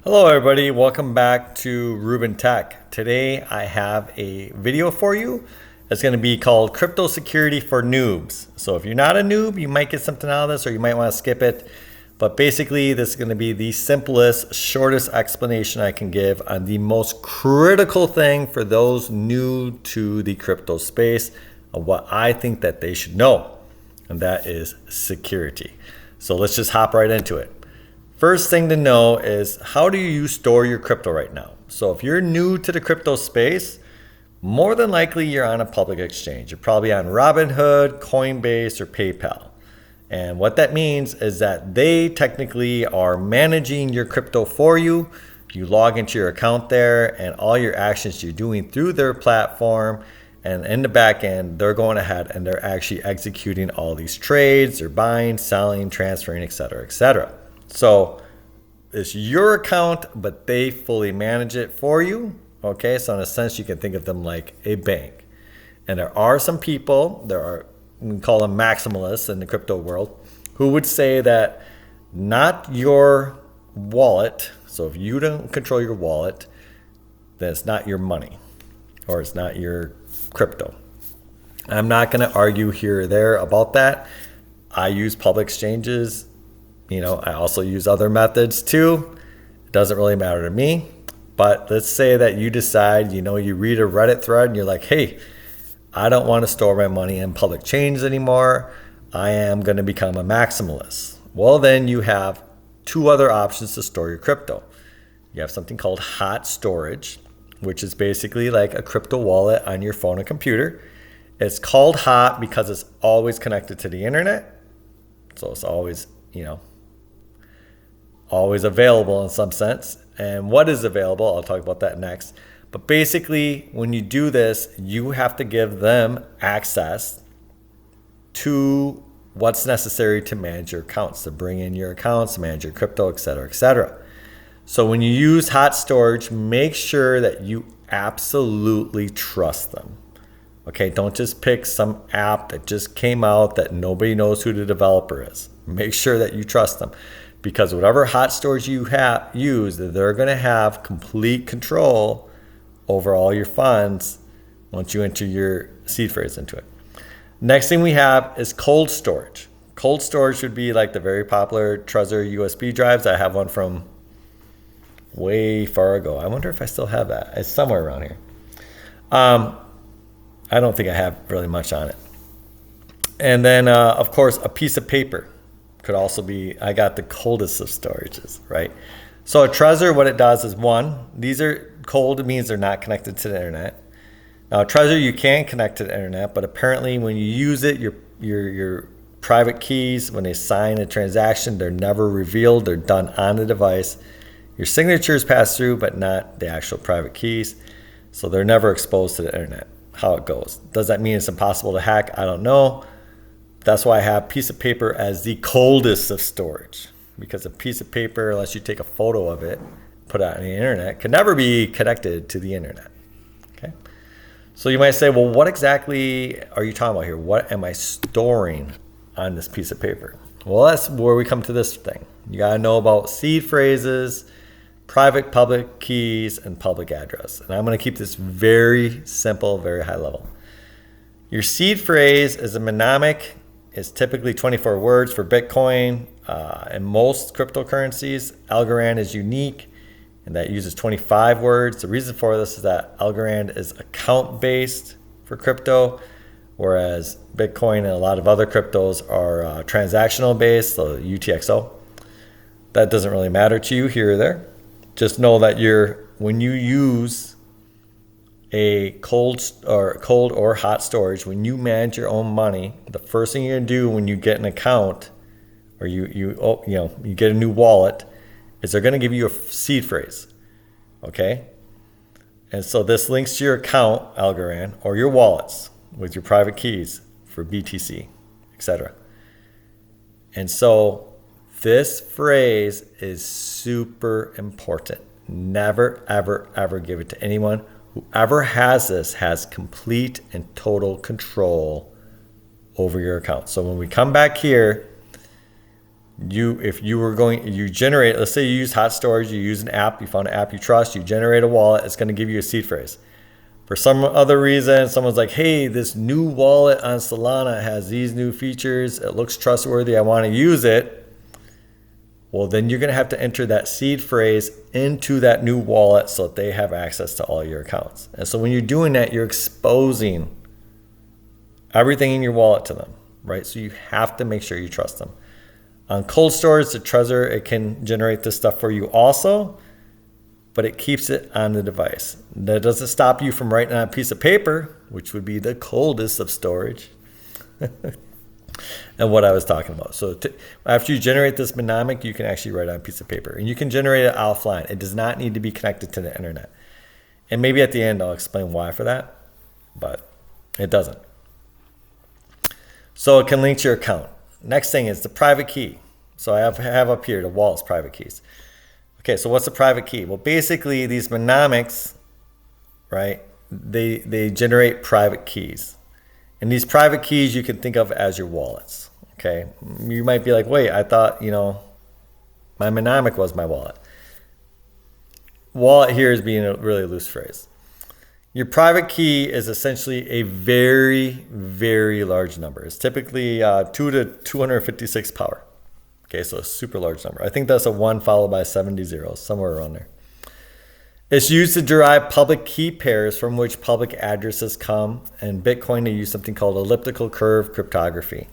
Hello everybody, welcome back to Ruben Tech. Today I have a video for you. It's going to be called Crypto Security for Noobs. So if you're not a noob, you might get something out of this or you might want to skip it. But basically this is going to be the simplest, shortest explanation I can give on the most critical thing for those new to the crypto space of what I think that they should know. And that is security. So let's just hop right into it. First thing to know is, how do you store your crypto right now? So if you're new to the crypto space, more than likely you're on a public exchange. You're probably on Robinhood, Coinbase, or PayPal. And what that means is that they technically are managing your crypto for you. You log into your account there and all your actions you're doing through their platform. And in the back end, they're going ahead and they're actually executing all these trades. They're buying, selling, transferring, etc., etc. So it's your account, but they fully manage it for you. Okay, so in a sense, you can think of them like a bank. And there are some people, we can call them maximalists in the crypto world, who would say that not your wallet. So if you don't control your wallet, then it's not your money or it's not your crypto. I'm not going to argue here or there about that. I use public exchanges. I also use other methods too. It doesn't really matter to me. But let's say that you decide, you read a Reddit thread and you're like, hey, I don't want to store my money in public chains anymore. I am going to become a maximalist. Well, then you have two other options to store your crypto. You have something called hot storage, which is basically like a crypto wallet on your phone or computer. It's called hot because it's always connected to the internet. So it's always, always available in some sense. And what is available, I'll talk about that next. But basically, when you do this, you have to give them access to what's necessary to manage your accounts, to bring in your accounts, manage your crypto, etc., etc. So when you use hot storage, make sure that you absolutely trust them. Okay, don't just pick some app that just came out that nobody knows who the developer is. Make sure that you trust them. Because whatever hot storage you use, they're going to have complete control over all your funds once you enter your seed phrase into it. Next thing we have is cold storage. Cold storage would be like the very popular Trezor USB drives. I have one from way far ago. I wonder if I still have that. It's somewhere around here. I don't think I have really much on it. And then, of course, a piece of paper could also be, I got the coldest of storages, right? So a Trezor, what it does is, one, these are cold. It means they're not connected to the internet. Now, a Trezor, you can connect to the internet, but apparently when you use it, your private keys, when they sign a transaction, they're never revealed. They're done on the device. Your signatures pass through, but not the actual private keys. So they're never exposed to the internet, how it goes. Does that mean it's impossible to hack? I don't know. That's why I have a piece of paper as the coldest of storage, because a piece of paper, unless you take a photo of it, put it out on the internet, can never be connected to the internet. Okay. So you might say, well, what exactly are you talking about here? What am I storing on this piece of paper? Well, that's where we come to this thing. You got to know about seed phrases, private public keys, and public address. And I'm going to keep this very simple, very high level. Your seed phrase is a mnemonic. It's typically 24 words for Bitcoin. In most cryptocurrencies, Algorand is unique, and that uses 25 words. The reason for this is that Algorand is account-based for crypto, whereas Bitcoin and a lot of other cryptos are transactional-based, so UTXO. That doesn't really matter to you here or there. Just know that when you use a cold or hot storage, when you manage your own money, the first thing you're gonna do when you get an account or you get a new wallet is they're gonna give you a seed phrase. Okay? And so this links to your account, Algorand, or your wallets with your private keys for BTC, etc. And so this phrase is super important. Never, ever, ever give it to anyone. Whoever has this has complete and total control over your account. So when we come back here, if you were going, you generate, let's say you use hot storage, you use an app, you found an app you trust, you generate a wallet, it's going to give you a seed phrase. For some other reason, someone's like, hey, this new wallet on Solana has these new features. It looks trustworthy. I want to use it. Well, then you're going to have to enter that seed phrase into that new wallet so that they have access to all your accounts. And so when you're doing that, you're exposing everything in your wallet to them, right? So you have to make sure you trust them. On cold storage, the Trezor, it can generate this stuff for you also, but it keeps it on the device. That doesn't stop you from writing on a piece of paper, which would be the coldest of storage. And what I was talking about. So after you generate this mnemonic, you can actually write on a piece of paper. And you can generate it offline. It does not need to be connected to the internet. And maybe at the end, I'll explain why for that, but it doesn't. So it can link to your account. Next thing is the private key. So I have up here the wallet's private keys. Okay, so what's the private key? Well, basically these mnemonics, right, they generate private keys. And these private keys you can think of as your wallets, okay? You might be like, wait, I thought, my mnemonic was my wallet. Wallet here is being a really loose phrase. Your private key is essentially a very, very large number. It's typically 2 to 256 power. Okay, so a super large number. I think that's a 1 followed by 70 zeros, somewhere around there. It's used to derive public key pairs from which public addresses come. And Bitcoin, they use something called elliptical curve cryptography.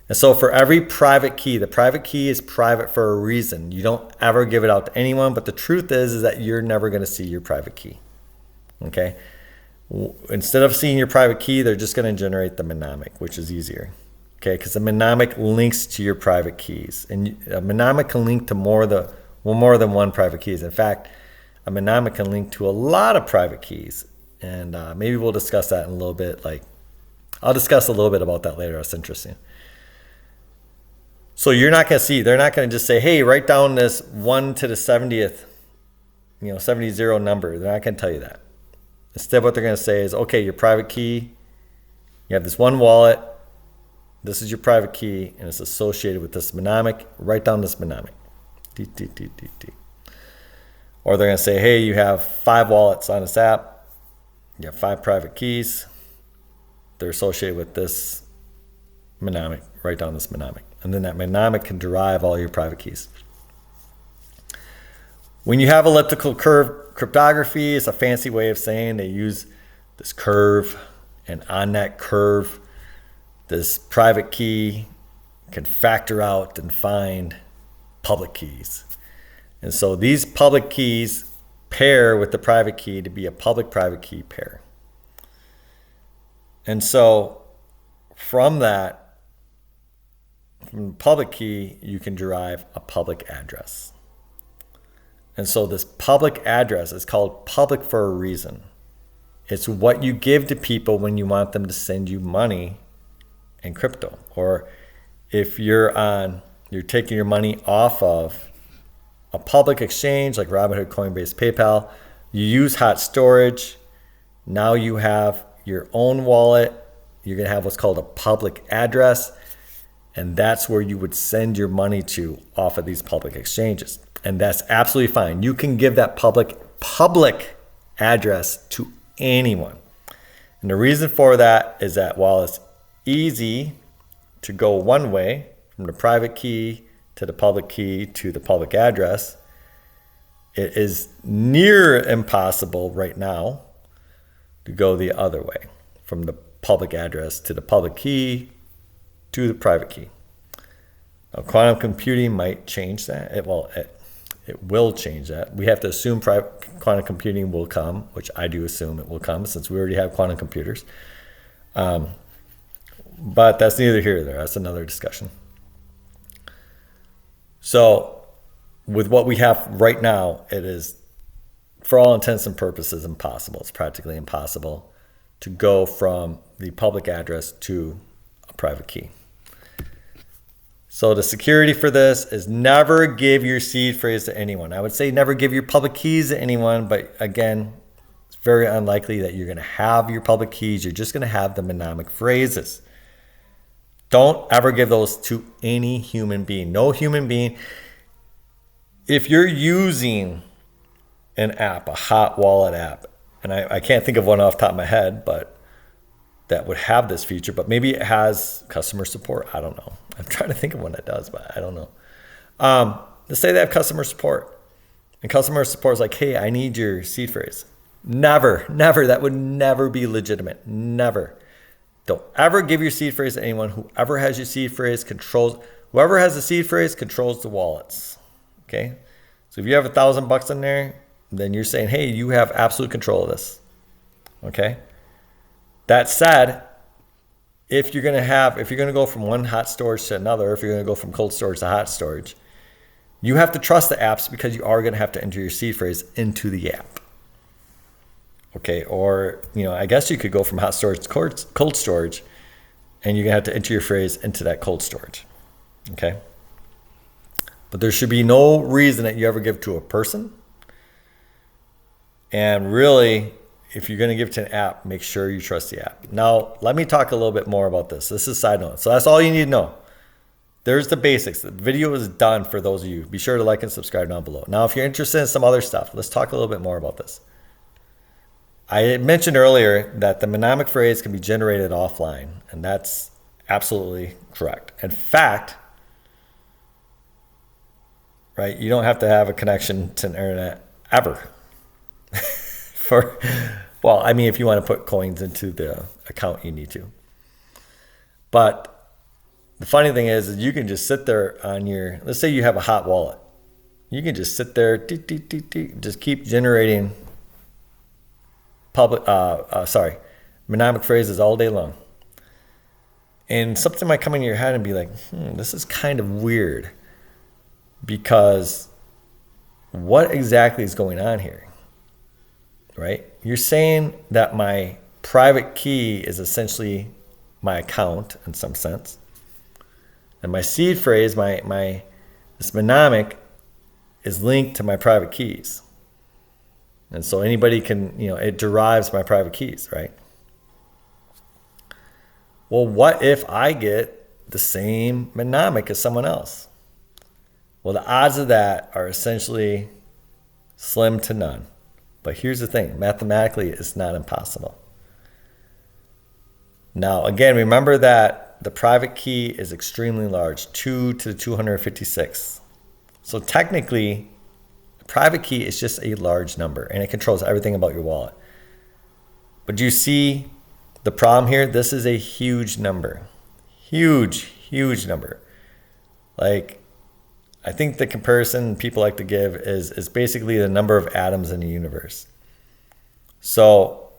And so for every private key, the private key is private for a reason. You don't ever give it out to anyone, but the truth is that you're never going to see your private key. Okay? Instead of seeing your private key, they're just going to generate the mnemonic, which is easier. Okay? Because the mnemonic links to your private keys. And a mnemonic can link to more than one private keys. In fact, a mnemonic can link to a lot of private keys. And maybe we'll discuss that in a little bit. I'll discuss a little bit about that later. That's interesting. So you're not going to see, they're not going to just say, hey, write down this 1 to the 70th, 70 number. They're not going to tell you that. Instead, what they're going to say is, okay, your private key, you have this one wallet. This is your private key, and it's associated with this mnemonic. Write down this mnemonic. Or they're going to say, hey, you have 5 wallets on this app. You have 5 private keys. They're associated with this mnemonic. Write down this mnemonic. And then that mnemonic can derive all your private keys. When you have elliptical curve cryptography, it's a fancy way of saying they use this curve. And on that curve, this private key can factor out and find public keys. And so these public keys pair with the private key to be a public-private key pair. And so from that, from the public key, you can derive a public address. And so this public address is called public for a reason. It's what you give to people when you want them to send you money in crypto. Or if you're taking your money off of a public exchange like Robinhood, Coinbase, PayPal, you use hot storage. Now you have your own wallet. You're going to have what's called a public address. And that's where you would send your money to off of these public exchanges. And that's absolutely fine. You can give that public address to anyone. And the reason for that is that while it's easy to go one way, from the private key to the public key to the public address, it is near impossible right now to go the other way, from the public address to the public key to the private key. Now, quantum computing might change that. It will change that. We have to assume quantum computing will come, which I do assume it will come since we already have quantum computers. But that's neither here nor there. That's another discussion. So with what we have right now, it is, for all intents and purposes, impossible. It's practically impossible to go from the public address to a private key. So the security for this is never give your seed phrase to anyone. I would say never give your public keys to anyone, but again, it's very unlikely that you're going to have your public keys. You're just going to have the mnemonic phrases. Don't ever give those to any human being. No human being. If you're using an app, a hot wallet app, and I can't think of one off the top of my head, but that would have this feature, but maybe it has customer support. I don't know. I'm trying to think of one that does, but I don't know. Let's say they have customer support, and customer support is like, hey, I need your seed phrase. Never, that would never be legitimate. Never. Don't ever give your seed phrase to anyone. Whoever has your seed phrase whoever has the seed phrase controls the wallets. Okay? So if you have $1,000 in there, then you're saying, hey, you have absolute control of this. Okay? That said, if you're going to go from one hot storage to another, if you're going to go from cold storage to hot storage, you have to trust the apps because you are going to have to enter your seed phrase into the app. Okay, or, I guess you could go from hot storage to cold storage, and you're going to have to enter your phrase into that cold storage. Okay? But there should be no reason that you ever give to a person. And really, if you're going to give to an app, make sure you trust the app. Now, let me talk a little bit more about this. This is a side note. So that's all you need to know. There's the basics. The video is done for those of you. Be sure to like and subscribe down below. Now, if you're interested in some other stuff, let's talk a little bit more about this. I mentioned earlier that the mnemonic phrase can be generated offline, and that's absolutely correct. In fact, right, you don't have to have a connection to the internet ever. If you want to put coins into the account, you need to. But the funny thing is you can just sit there on let's say you have a hot wallet. You can just sit there, just keep generating mnemonic phrases all day long. And something might come into your head and be like, this is kind of weird, because what exactly is going on here? Right? You're saying that my private key is essentially my account in some sense. And my seed phrase, this mnemonic, is linked to my private keys. And so anybody can, it derives my private keys, right? Well, what if I get the same mnemonic as someone else? Well, the odds of that are essentially slim to none. But here's the thing, mathematically, it's not impossible. Now, again, remember that the private key is extremely large, 2 to the 256. So technically, the private key is just a large number, and it controls everything about your wallet. But do you see the problem here? This is a huge number. Huge number. Like, I think the comparison people like to give is basically the number of atoms in the universe. So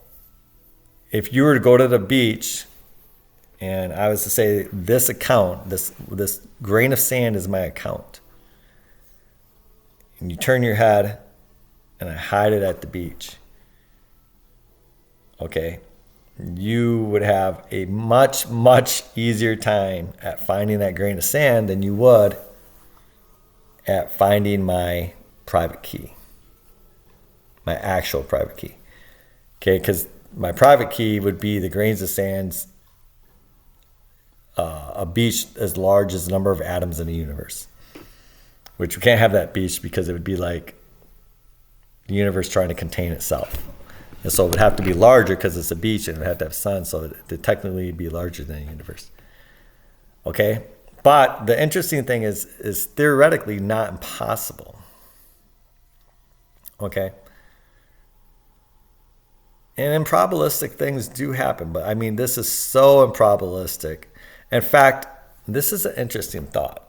if you were to go to the beach and I was to say this account, this grain of sand is my account, and you turn your head and I hide it at the beach, okay, you would have a much easier time at finding that grain of sand than you would at finding my private key, my actual private key. Okay, because my private key would be the grains of sands, a beach as large as the number of atoms in the universe, which we can't have that beach because it would be like the universe trying to contain itself. And so it would have to be larger because it's a beach and it would have to have sun, so it technically would be larger than the universe. Okay? But the interesting thing is theoretically not impossible. Okay? And improbabilistic things do happen, but I mean, this is so improbabilistic. In fact, this is an interesting thought.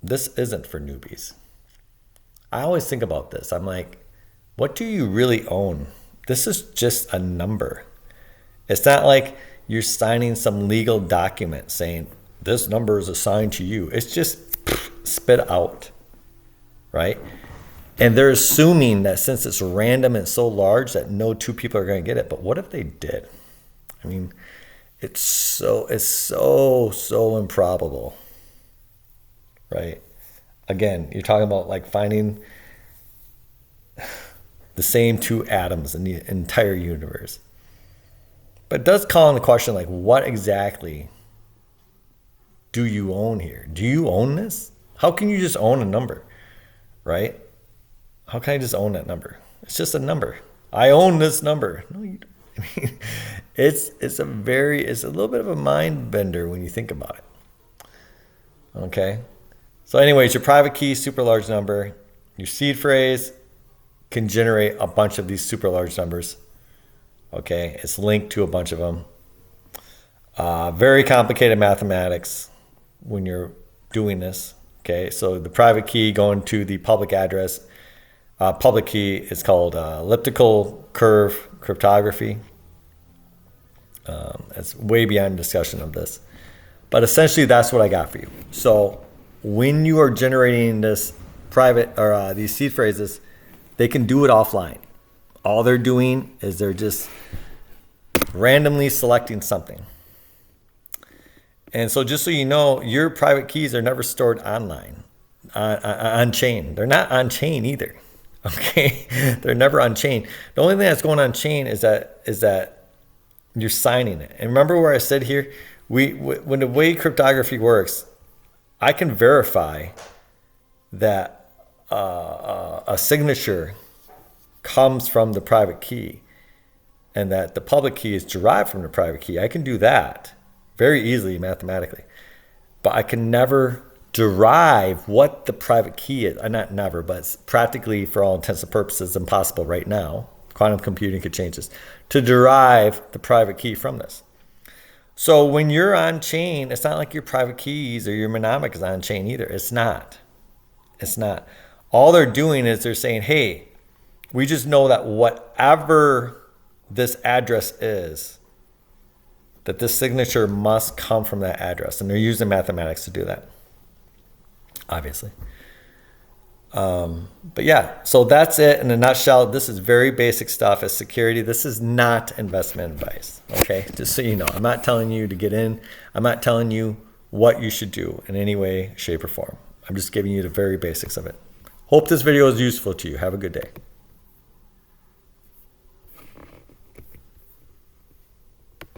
This isn't for newbies. I always think about this. I'm like, what do you really own? This is just a number. It's not like you're signing some legal document saying, this number is assigned to you. It's just spit out, right? And they're assuming that since it's random and so large that no two people are going to get it. But what if they did? I mean, it's so improbable, right? Again, you're talking about like finding the same two atoms in the entire universe. But it does call into question, like, what exactly do you own here? Do you own this? How can you just own a number, right? How can I just own that number? It's just a number. I own this number. No, you don't. I mean, it's a little bit of a mind bender when you think about it. Okay. So anyways, your private key, super large number. Your seed phrase can generate a bunch of these super large numbers. Okay. It's linked to a bunch of them. Very complicated mathematics when you're doing this. Okay. So the private key going to the public address. Public key is called elliptical curve cryptography. It's way beyond discussion of this. But essentially, that's what I got for you. So when you are generating this private or these seed phrases, they can do it offline. All they're doing is they're just randomly selecting something. And so just so you know, your private keys are never stored online, on chain. They're not on chain either. Okay, they're never on chain. The only thing that's going on chain is that you're signing it. And remember where I said here, when the way cryptography works, I can verify that a signature comes from the private key and that the public key is derived from the private key. I can do that very easily mathematically, but I can never derive what the private key is. Not never, but it's practically, for all intents and purposes, impossible right now. Quantum computing could change this, to derive the private key from this. So when you're on chain, it's not like your private keys or your mnemonic is on chain either. It's not. It's not. All they're doing is they're saying, hey, we just know that whatever this address is, that this signature must come from that address. And they're using mathematics to do that, obviously. But yeah, so that's it in a nutshell. This is very basic stuff as security. This is not investment advice, okay? Just so you know, I'm not telling you to get in. I'm not telling you what you should do in any way, shape, or form. I'm just giving you the very basics of it. Hope this video is useful to you. Have a good day.